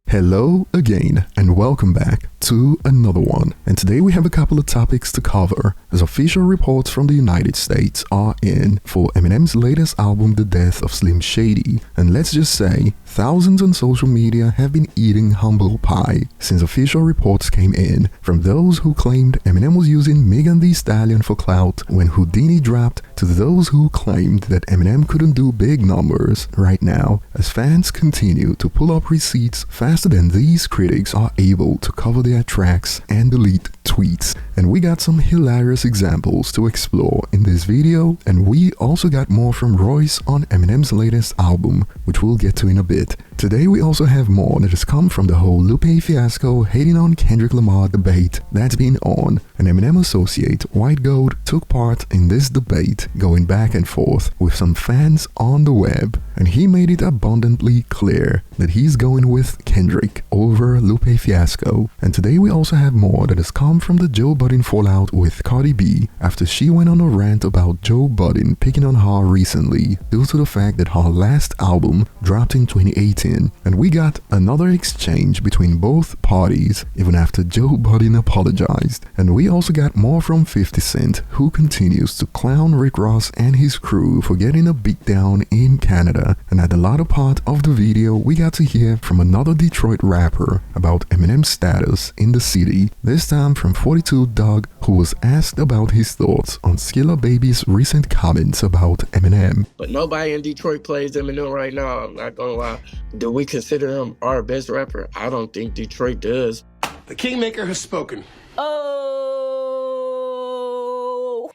Hello again and welcome back to another one. And today we have a couple of topics to cover as official reports from the United States are in for Eminem's latest album, The Death of Slim Shady. And let's just say, thousands on social media have been eating humble pie since official reports came in from those who claimed Eminem was using Megan Thee Stallion for clout when Houdini dropped to those who claimed that Eminem couldn't do big numbers right now as fans continue to pull up receipts faster than these critics are able to cover their tracks and delete tweets. And we got some hilarious examples to explore in this video, and we also got more from Royce on Eminem's latest album, which we'll get to in a bit. Today we also have more that has come from the whole Lupe fiasco hating on Kendrick Lamar debate that's been on. An Eminem associate, White Gold, took part in this debate, going back and forth with some fans on the web, and he made it abundantly clear that he's going with Kendrick over Lupe fiasco. And today we also have more that has come from the Joe Budden fallout with Cardi B after she went on a rant about Joe Budden picking on her recently due to the fact that her last album dropped in 2018. And we got another exchange between both parties even after Joe Budden apologized. And we also got more from 50 Cent, who continues to clown Rick Ross and his crew for getting a beatdown in Canada. And at the latter part of the video, we got to hear from another Detroit rapper about Eminem's status in the city, this time from 42 Dugg, who was asked about his thoughts on Skilla Baby's recent comments about Eminem. But nobody in Detroit plays Eminem right now, I'm not gonna lie. Do we consider him our best rapper? I don't think Detroit does. The Kingmaker has spoken. Oh,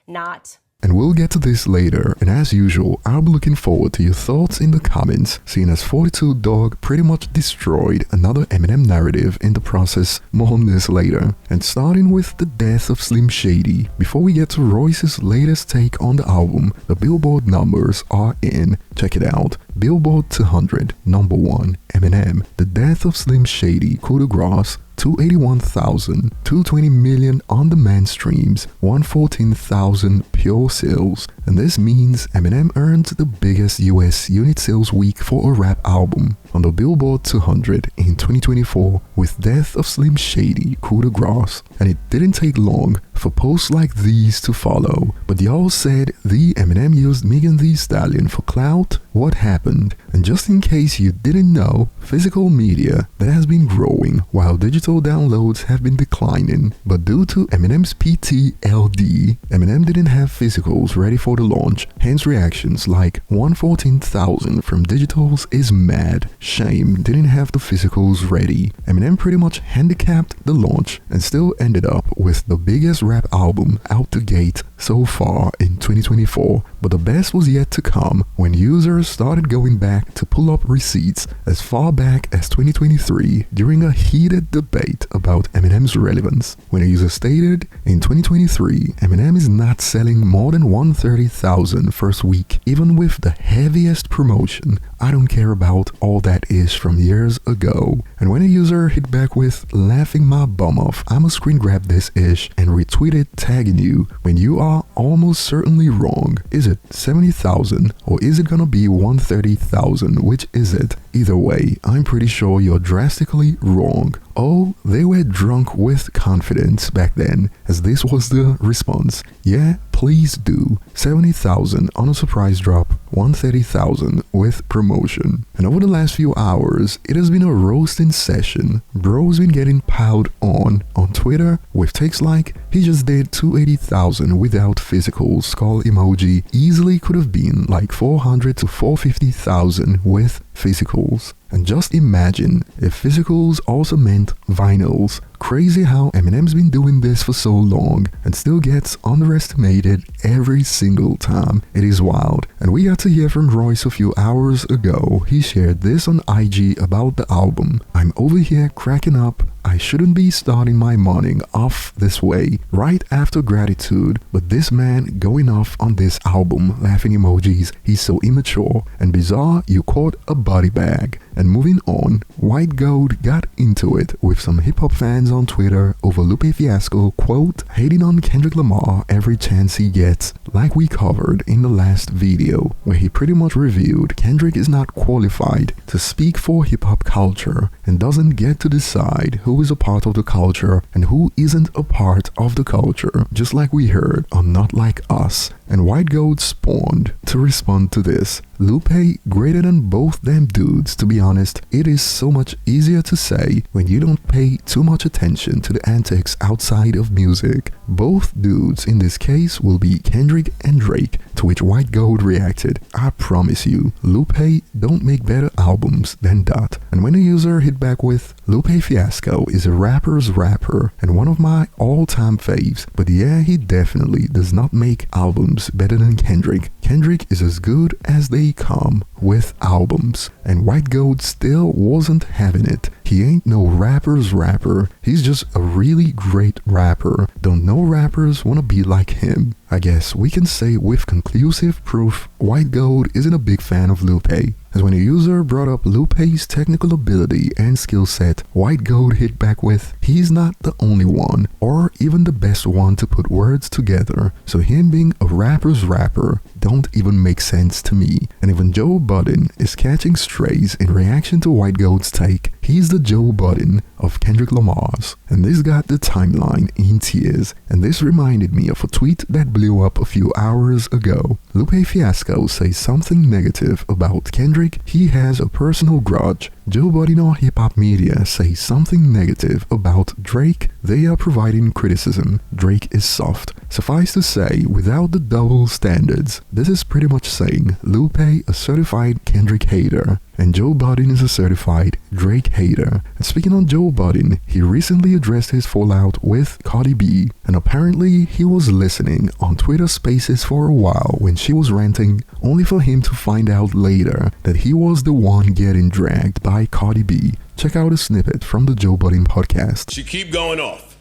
not. And we'll get to this later, and as usual, I'll be looking forward to your thoughts in the comments, seeing as 42 Dugg pretty much destroyed another Eminem narrative in the process. More on this later. And starting with The Death of Slim Shady, before we get to Royce's latest take on the album, the Billboard numbers are in. Check it out. Billboard 200, number 1, Eminem, The Death of Slim Shady, coup de grace, 281,000, 220 million on-demand streams, 114,000 pure sales, and this means Eminem earned the biggest US unit sales week for a rap album on the Billboard 200 in 2024 with Death of Slim Shady, coup de grace. And it didn't take long for posts like these to follow, but Yall said the Eminem used Megan Thee Stallion for clout. What happened? And just in case you didn't know, physical media that has been growing while digital downloads have been declining, but due to Eminem's PTLD, Eminem didn't have physicals ready for the launch, hence reactions like 114,000 from digitals is mad, shame didn't have the physicals ready. Eminem pretty much handicapped the launch and still ended up with the biggest rap album out the gate so far in 2024, but the best was yet to come when users started going back to pull up receipts as far back as 2023 during a heated debate about Eminem's relevance, when a user stated, in 2023, Eminem is not selling more than 130,000 first week, even with the heaviest promotion. I don't care about all that ish from years ago. And when a user hit back with, laughing my bum off, I'ma screen grab this ish and retweet it tagging you, when you are almost certainly wrong. Is it 70,000 or is it gonna be 130,000? Which is it? Either way, I'm pretty sure you're drastically wrong. Oh, they were drunk with confidence back then, as this was the response. Yeah, please do. 70,000 on a surprise drop, 130,000 with promotion. And over the last few hours, it has been a roasting session. Bro's been getting piled on Twitter with takes like, he just did 280,000 without physicals, skull emoji, easily could have been like 400 to 450,000 with physicals. And just imagine if physicals also meant vinyls. Crazy how Eminem's been doing this for so long and still gets underestimated every single time. It is wild. And we got to hear from Royce a few hours ago. He shared this on IG about the album. I'm over here cracking up. I I shouldn't be starting my morning off this way, right after gratitude, but this man going off on this album, laughing emojis, he's so immature and bizarre, you caught a body bag. And moving on, White Gold got into it with some hip-hop fans on Twitter over Lupe Fiasco, quote, hating on Kendrick Lamar every chance he gets, like we covered in the last video, where he pretty much revealed Kendrick is not qualified to speak for hip-hop culture and doesn't get to decide who is a part of the culture and who isn't a part of the culture, just like we heard on Not Like Us. And White Gold spawned to respond to this. Lupe greater than both them dudes, to be honest. It is so much easier to say when you don't pay too much attention to the antics outside of music. Both dudes in this case will be Kendrick and Drake, to which White Gold reacted, I promise you, Lupe don't make better albums than that. And when a user hit back with, Lupe Fiasco is a rapper's rapper and one of my all-time faves, but yeah, he definitely does not make albums better than Kendrick. Kendrick is as good as they come with albums. And White Gold still wasn't having it. He ain't no rapper's rapper. He's just a really great rapper. Don't no rappers wanna be like him. I guess we can say with conclusive proof, White Gold isn't a big fan of Lupe. As when a user brought up Lupe's technical ability and skill set, White Gold hit back with, he's not the only one, or even the best one to put words together, so him being a rapper's rapper don't even make sense to me. And even Joe Budden is catching strays in reaction to White Gold's take. He's the Joe Budden of Kendrick Lamar's. And this got the timeline in tears, and this reminded me of a tweet that blew up a few hours ago. Lupe Fiasco says something negative about Kendrick. He has a personal grudge. Joe Budden or hip hop media says something negative about Drake. They are providing criticism. Drake is soft. Suffice to say, without the double standards, this is pretty much saying Lupe a certified Kendrick hater and Joe Budden is a certified Drake hater. And speaking on Joe Budden, he recently addressed his fallout with Cardi B, and apparently he was listening on Twitter Spaces for a while when she was ranting, only for him to find out later that he was the one getting dragged by Cardi B. Check out a snippet from the Joe Budden podcast. She keep going off,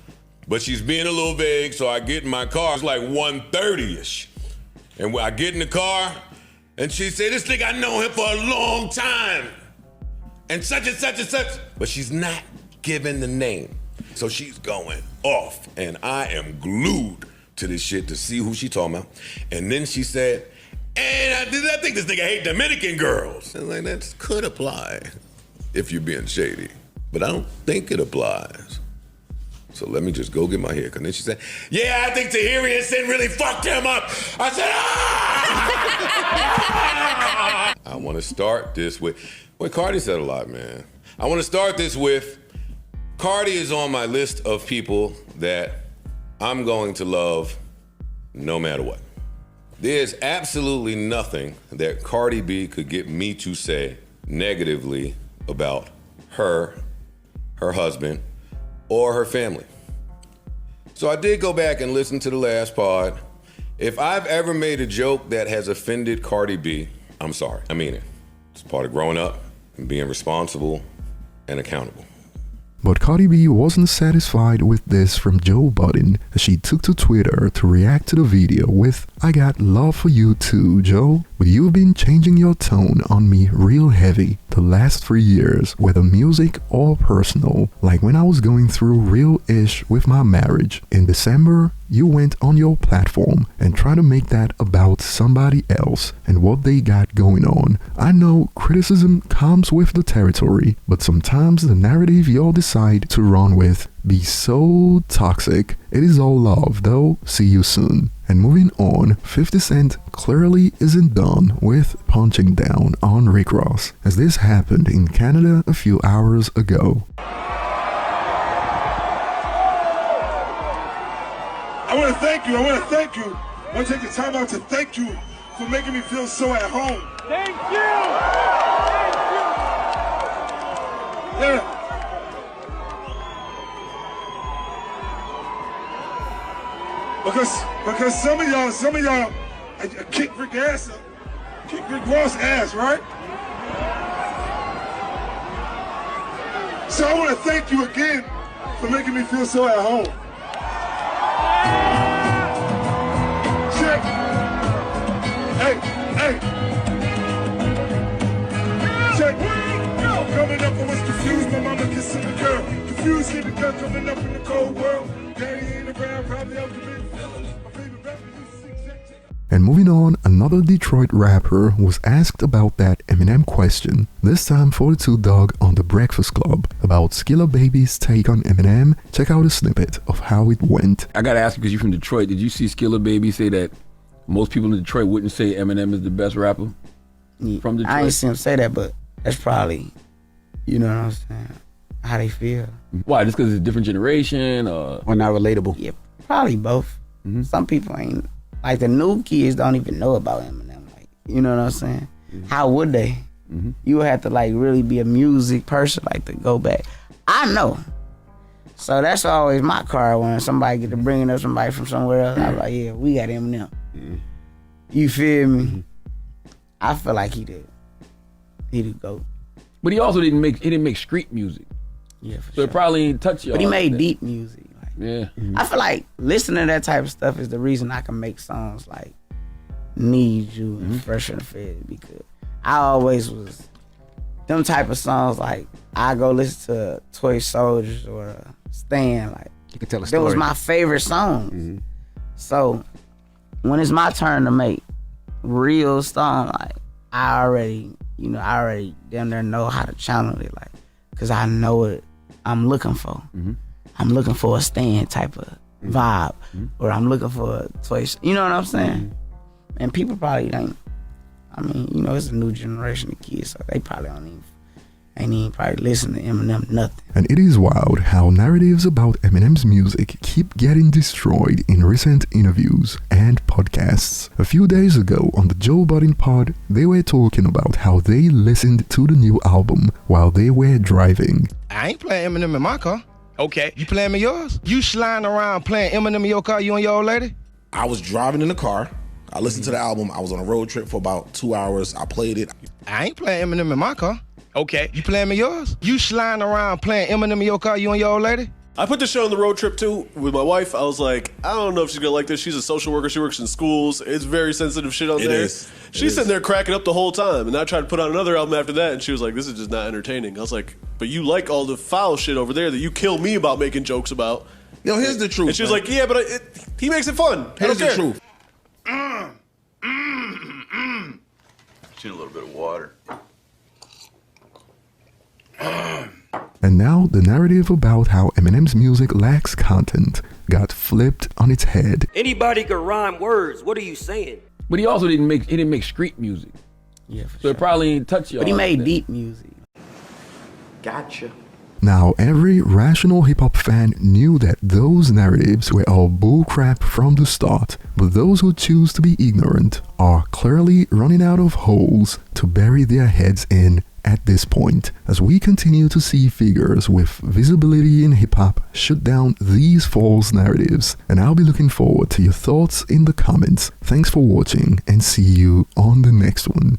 but she's being a little vague, so I get in my car. It's like 1:30ish, and I get in the car, and she said, this nigga, I know him for a long time, and such and such and such, but she's not giving the name. So she's going off, and I am glued to this shit to see who she talking about. And then she said, and I think this nigga hate Dominican girls. And like, that could apply if you're being shady, but I don't think it applies. So let me just go get my haircut. And then she said, yeah, I think Tahiri and Sin really fucked him up. I said, ah! I want to start this with, well, Cardi said a lot, man. I want to start this with, Cardi is on my list of people that I'm going to love no matter what. There's absolutely nothing that Cardi B could get me to say negatively about her husband, or her family. So I did go back and listen to the last pod. If I've ever made a joke that has offended Cardi B, I'm sorry. I mean it. It's part of growing up and being responsible and accountable. But Cardi B wasn't satisfied with this from Joe Budden, as she took to Twitter to react to the video with, I got love for you too, Joe, but you've been changing your tone on me real heavy the last 3 years, whether music or personal, like when I was going through real ish with my marriage. In December, you went on your platform and tried to make that about somebody else and what they got going on. I know criticism comes with the territory, but sometimes the narrative y'all decide to run with be so toxic. It is all love though. See you soon. And moving on, 50 Cent clearly isn't done with punching down on Rick Ross, as this happened in Canada a few hours ago. I want to thank you. I want to take the time out to thank you for making me feel so at home. Thank you! Yeah. Because some of y'all kick Rick Ross ass, right? So I want to thank you again for making me feel so at home. Check. Hey, hey. Check. Coming up, I was confused. My mama kissing the girl. Confused, see the girl coming up in the cold world. Daddy ain't around, probably up to me. My favorite rapper used to sing Jack. And moving on, another Detroit rapper was asked about that Eminem question, this time 42 Dugg on The Breakfast Club, about Skilla Baby's take on Eminem. Check out a snippet of how it went. I gotta ask you, because you're from Detroit, did you see Skilla Baby say that most people in Detroit wouldn't say Eminem is the best rapper from Detroit? I ain't seen him say that, but that's probably, you know what I'm saying, how they feel. Why? Just because it's a different generation? Or not relatable? Yeah, probably both. Some people ain't, like the new kids don't even know about Eminem. Like, you know what I'm saying? How would they? You would have to like really be a music person, like to go back. I know. So that's always my card when somebody get to bringing up somebody from somewhere else. I'm like, yeah, we got Eminem. You feel me? I feel like he did. He did go. But he also didn't make street music. Yeah, for so sure. it probably ain't touch y'all. But he made like deep music. Like, yeah. I feel like listening to that type of stuff is the reason I can make songs like Need You and Fresh and Fed, because I always was them type of songs. Like I go listen to Toy Soldiers or Stan. Like you can tell a that story. was my favorite songs. So when it's my turn to make real song, like I already damn near know how to channel it, like, cause I know what I'm looking for. I'm looking for a Stan type of vibe, or I'm looking for a Toy. You know what I'm saying? And people probably ain't. I mean, you know, it's a new generation of kids, so they probably ain't even probably listen to Eminem nothing. And it is wild how narratives about Eminem's music keep getting destroyed in recent interviews and podcasts. A few days ago on the Joe Budden pod, they were talking about how they listened to the new album while they were driving. I ain't playing Eminem in my car. Okay. You playing in yours? You sliding around playing Eminem in your car, you and your old lady? I was driving in the car. I listened to the album. I was on a road trip for about 2 hours. I played it. I ain't playing Eminem in my car. Okay. You playing in yours? You sliding around playing Eminem in your car, you and your old lady? I put this show on the road trip too with my wife. I was like, I don't know if she's gonna like this. She's a social worker. She works in schools. It's very sensitive shit on there. She's sitting there cracking up the whole time. And I tried to put on another album after that, and she was like, this is just not entertaining. I was like, but you like all the foul shit over there that you kill me about making jokes about. Yo, here's the truth. And she was like, yeah, but he makes it fun. Here's the truth. Just need a little bit of water. And now the narrative about how Eminem's music lacks content got flipped on its head. Anybody could rhyme words. What are you saying? But he also didn't make street music. Yeah, for so it probably ain't touch y'all. But he made like deep music. Gotcha. Now, every rational hip-hop fan knew that those narratives were all bullcrap from the start, but those who choose to be ignorant are clearly running out of holes to bury their heads in at this point, as we continue to see figures with visibility in hip-hop shut down these false narratives. And I'll be looking forward to your thoughts in the comments. Thanks for watching, and see you on the next one.